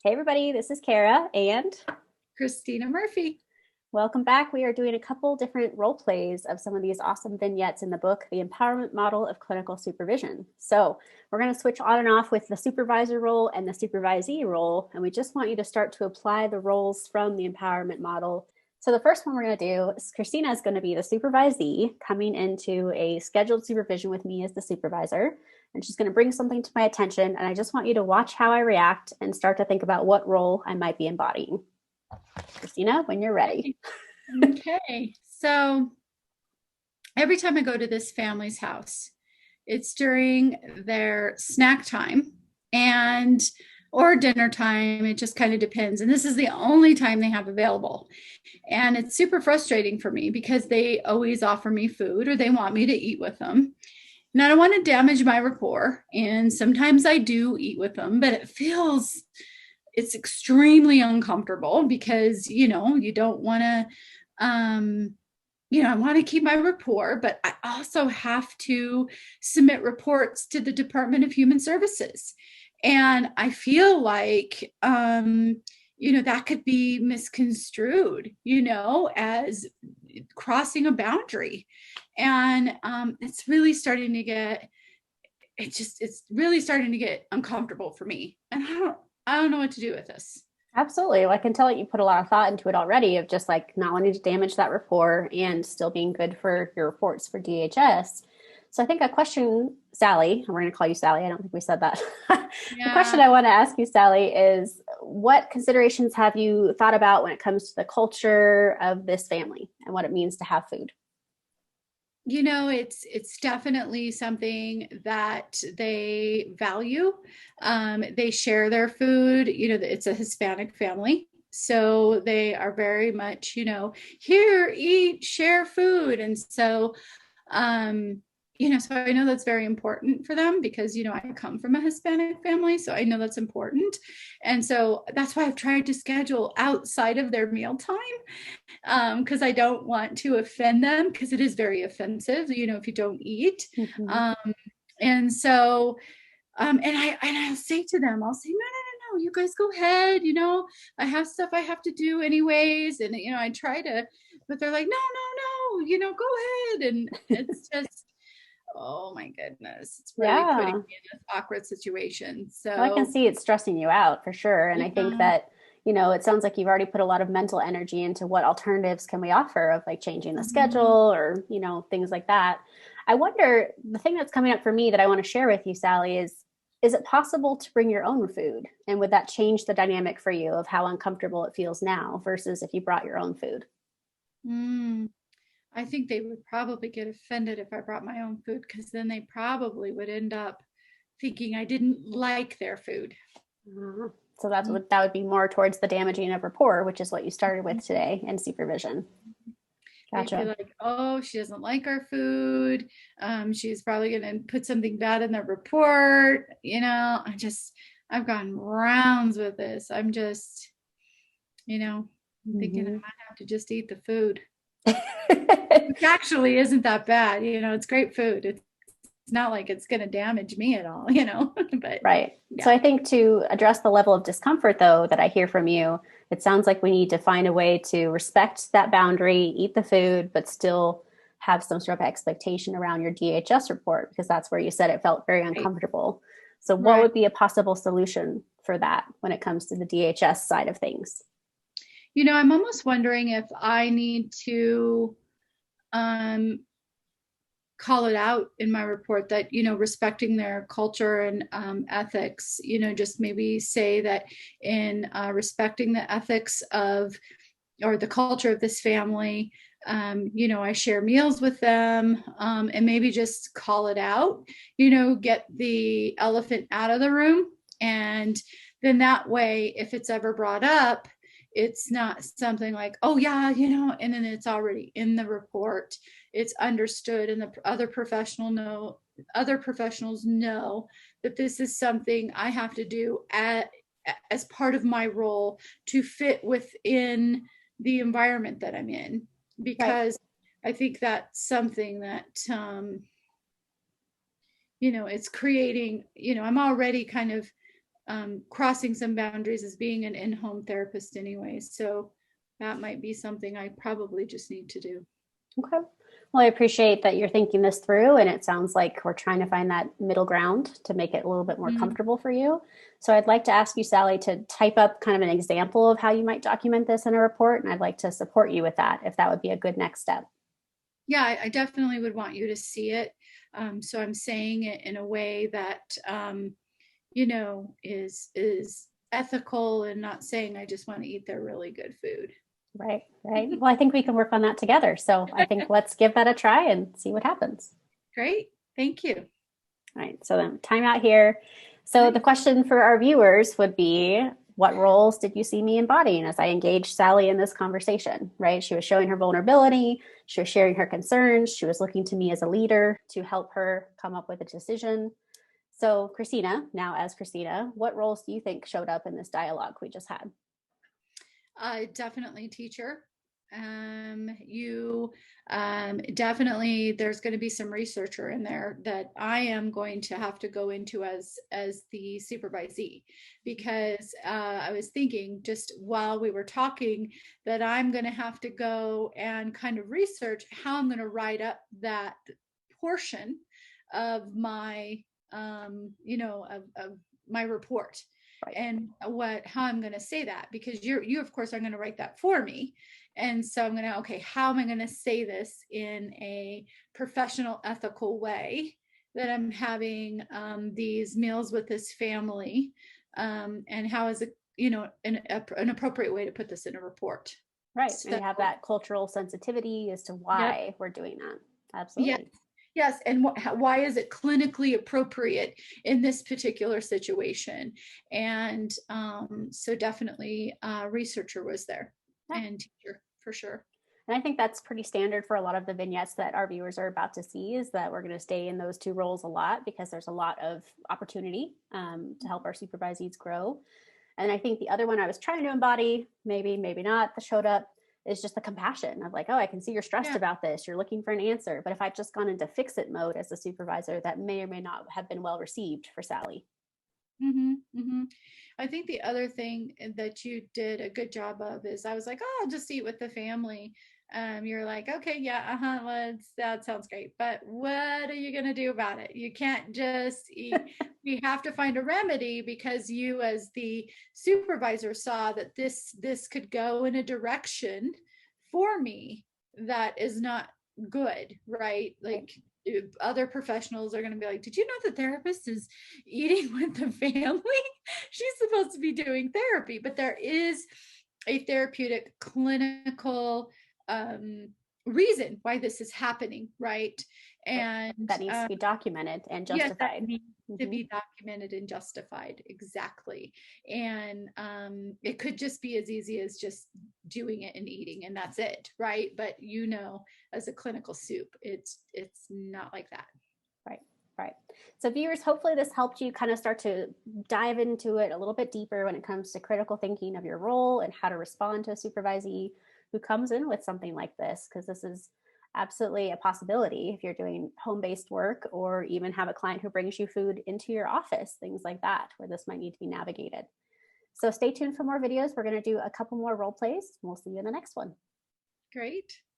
Hey everybody, this is Kara and Christina Murphy. welcome back. We are doing a couple different role plays of some of these awesome vignettes in the book, The Empowerment Model of Clinical Supervision. So we're going to switch on and off with the supervisor role and the supervisee role, and we just want you to start to apply the roles from the empowerment model. So the first one we're going to do is Christina is going to be the supervisee coming into a scheduled supervision with me as the supervisor. And she's going to bring something to my attention. And I just want you to watch how I react and start to think about what role I might be embodying. Christina, when you're ready. Okay. So every time I go to this family's house, it's during their snack time and or dinner time. It just kind of depends. And this is the only time they have available. And it's super frustrating for me because they always offer me food or they want me to eat with them. And I don't want to damage my rapport. And sometimes I do eat with them, but it's extremely uncomfortable because, you don't want to, I want to keep my rapport, but I also have to submit reports to the Department of Human Services. And I feel like, that could be misconstrued, as crossing a boundary. And it's really starting to get uncomfortable for me. And I don't know what to do with this. Absolutely. Well, I can tell that you put a lot of thought into it already of just like not wanting to damage that rapport and still being good for your reports for DHS. So I think a question, Sally, and we're going to call you Sally. I don't think we said that. The question Yeah. I want to ask you, Sally, is what considerations have you thought about when it comes to the culture of this family and what it means to have food? It's definitely something that they value. They share their food. It's a Hispanic family. So they are very much, here, eat, share food. And so so I know that's very important for them because, I come from a Hispanic family, so I know that's important. And so that's why I've tried to schedule outside of their mealtime, because I don't want to offend them because it is very offensive, if you don't eat. Mm-hmm. Um, and so, I'll say to them, I'll say, no, no, no, no, you guys go ahead. I have stuff I have to do anyways. And, I try to, but they're like, no, no, no, go ahead. And it's just, oh my goodness, it's really putting Yeah. me in this awkward situation. Well, I can So, see it stressing you out for sure. And I think yeah. that, it sounds like you've already put a lot of mental energy into what alternatives can we offer of like changing the Mhm. schedule or, things like that. I wonder, the thing that's coming up for me that I want to share with you, Sally, is it possible to bring your own food? And would that change the dynamic for you of how uncomfortable it feels now versus if you brought your own food? Mm. I think they would probably get offended if I brought my own food because then they probably would end up thinking I didn't like their food. Uh, so that would be more towards the damaging of rapport, which is what you started with today in supervision. They'd be Gotcha. like, oh, she doesn't like our food. She's probably going to put something bad in the report. I've gone rounds with this. I'm thinking I Mhm. might have to just eat the food, which actually isn't that bad. It's great food. It's not like it's going to damage me at all, but Right. So yeah. I think to address the level of discomfort, though, that I hear from you, it sounds like we need to find a way to respect that boundary, eat the food, but still have some sort of expectation around your DHS report, because that's where you said it felt very Right. uncomfortable. So, what Right. would be a possible solution for that when it comes to the DHS side of things? I'm almost wondering if I need to um, call it out in my report that, respecting their culture and ethics, just maybe say that in respecting the ethics of or the culture of this family, I share meals with them, and maybe just call it out, get the elephant out of the room. And then that way, if it's ever brought up, it's not something like, oh, yeah, and then it's already in the report. It's understood, and the other professionals know that this is something I have to do as part of my role to fit within the environment that I'm in, Right. because I think that's something that it's creating, I'm already kind of crossing some boundaries as being an in-home therapist anyway. So that might be something I probably just need to do. Okay. Well, I appreciate that you're thinking this through, and it sounds like we're trying to find that middle ground to make it a little bit more Mm. comfortable for you. So I'd like to ask you, Sally, to type up kind of an example of how you might document this in a report, and I'd like to support you with that if that would be a good next step. Yeah, I definitely would want you to see it. So I'm saying it in a way that is ethical and not saying I just want to eat their really good food. Right, right. Well, I think we can work on that together. So I think let's give that a try and see what happens. Great. Thank you. All right, so then time out here. So the Right. question for our viewers would be, what roles did you see me embodying as I engaged Sally in this conversation, right? She was showing her vulnerability, she was sharing her concerns, she was looking to me as a leader to help her come up with a decision. So Christina, now as Christina, what roles do you think showed up in this dialogue we just had? Definitely teacher. You definitely there's going to be some researcher in there that I am going to have to go into as the supervisee, because I was thinking just while we were talking that I'm going to have to go and kind of research how I'm going to write up that portion of my of my report, Right. and how I'm going to say that, because you of course are going to write that for me. And so I'm going to, okay, how am I going to say this in a professional, ethical way that I'm having these meals with this family, and how is it, an appropriate way to put this in a report. Right. And So, we have that cultural sensitivity as to yep. why we're doing that. Yes. Absolutely. Yes. And why is it clinically appropriate in this particular situation? And so definitely researcher was there, Yeah. and teacher for sure. And I think that's pretty standard for a lot of the vignettes that our viewers are about to see, is that we're going to stay in those two roles a lot because there's a lot of opportunity to help our supervisees grow. And I think the other one I was trying to embody, maybe, maybe not, that showed up is just the compassion of like, oh, I can see you're stressed Yeah. about this. You're looking for an answer. But if I'd just gone into fix it mode as a supervisor, that may or may not have been well received for Sally. Mm-hmm, mm-hmm. I think the other thing that you did a good job of is I was like, oh, I'll just eat with the family. You're like, okay, yeah, that sounds great. But what are you going to do about it? You can't just eat. We have to find a remedy, because you, as the supervisor, saw that this could go in a direction for me that is not good, right? Like other professionals are going to be like, did you know the therapist is eating with the family? She's supposed to be doing therapy. But there is a therapeutic clinical reason why this is happening, right? Right. And That needs to be documented and yes, that justified. needs to Mm-hmm. be documented and justified, exactly. And it could just be as easy as just doing it and eating, and that's it, right? But as a clinical soup, it's not like that. Right, right. So, viewers, hopefully this helped you kind of start to dive into it a little bit deeper when it comes to critical thinking of your role and how to respond to a supervisee who comes in with something like this, because this is absolutely a possibility if you're doing home based work or even have a client who brings you food into your office, things like that, where this might need to be navigated. So, stay tuned for more videos. We're going to do a couple more role plays. We'll see you in the next one. Great.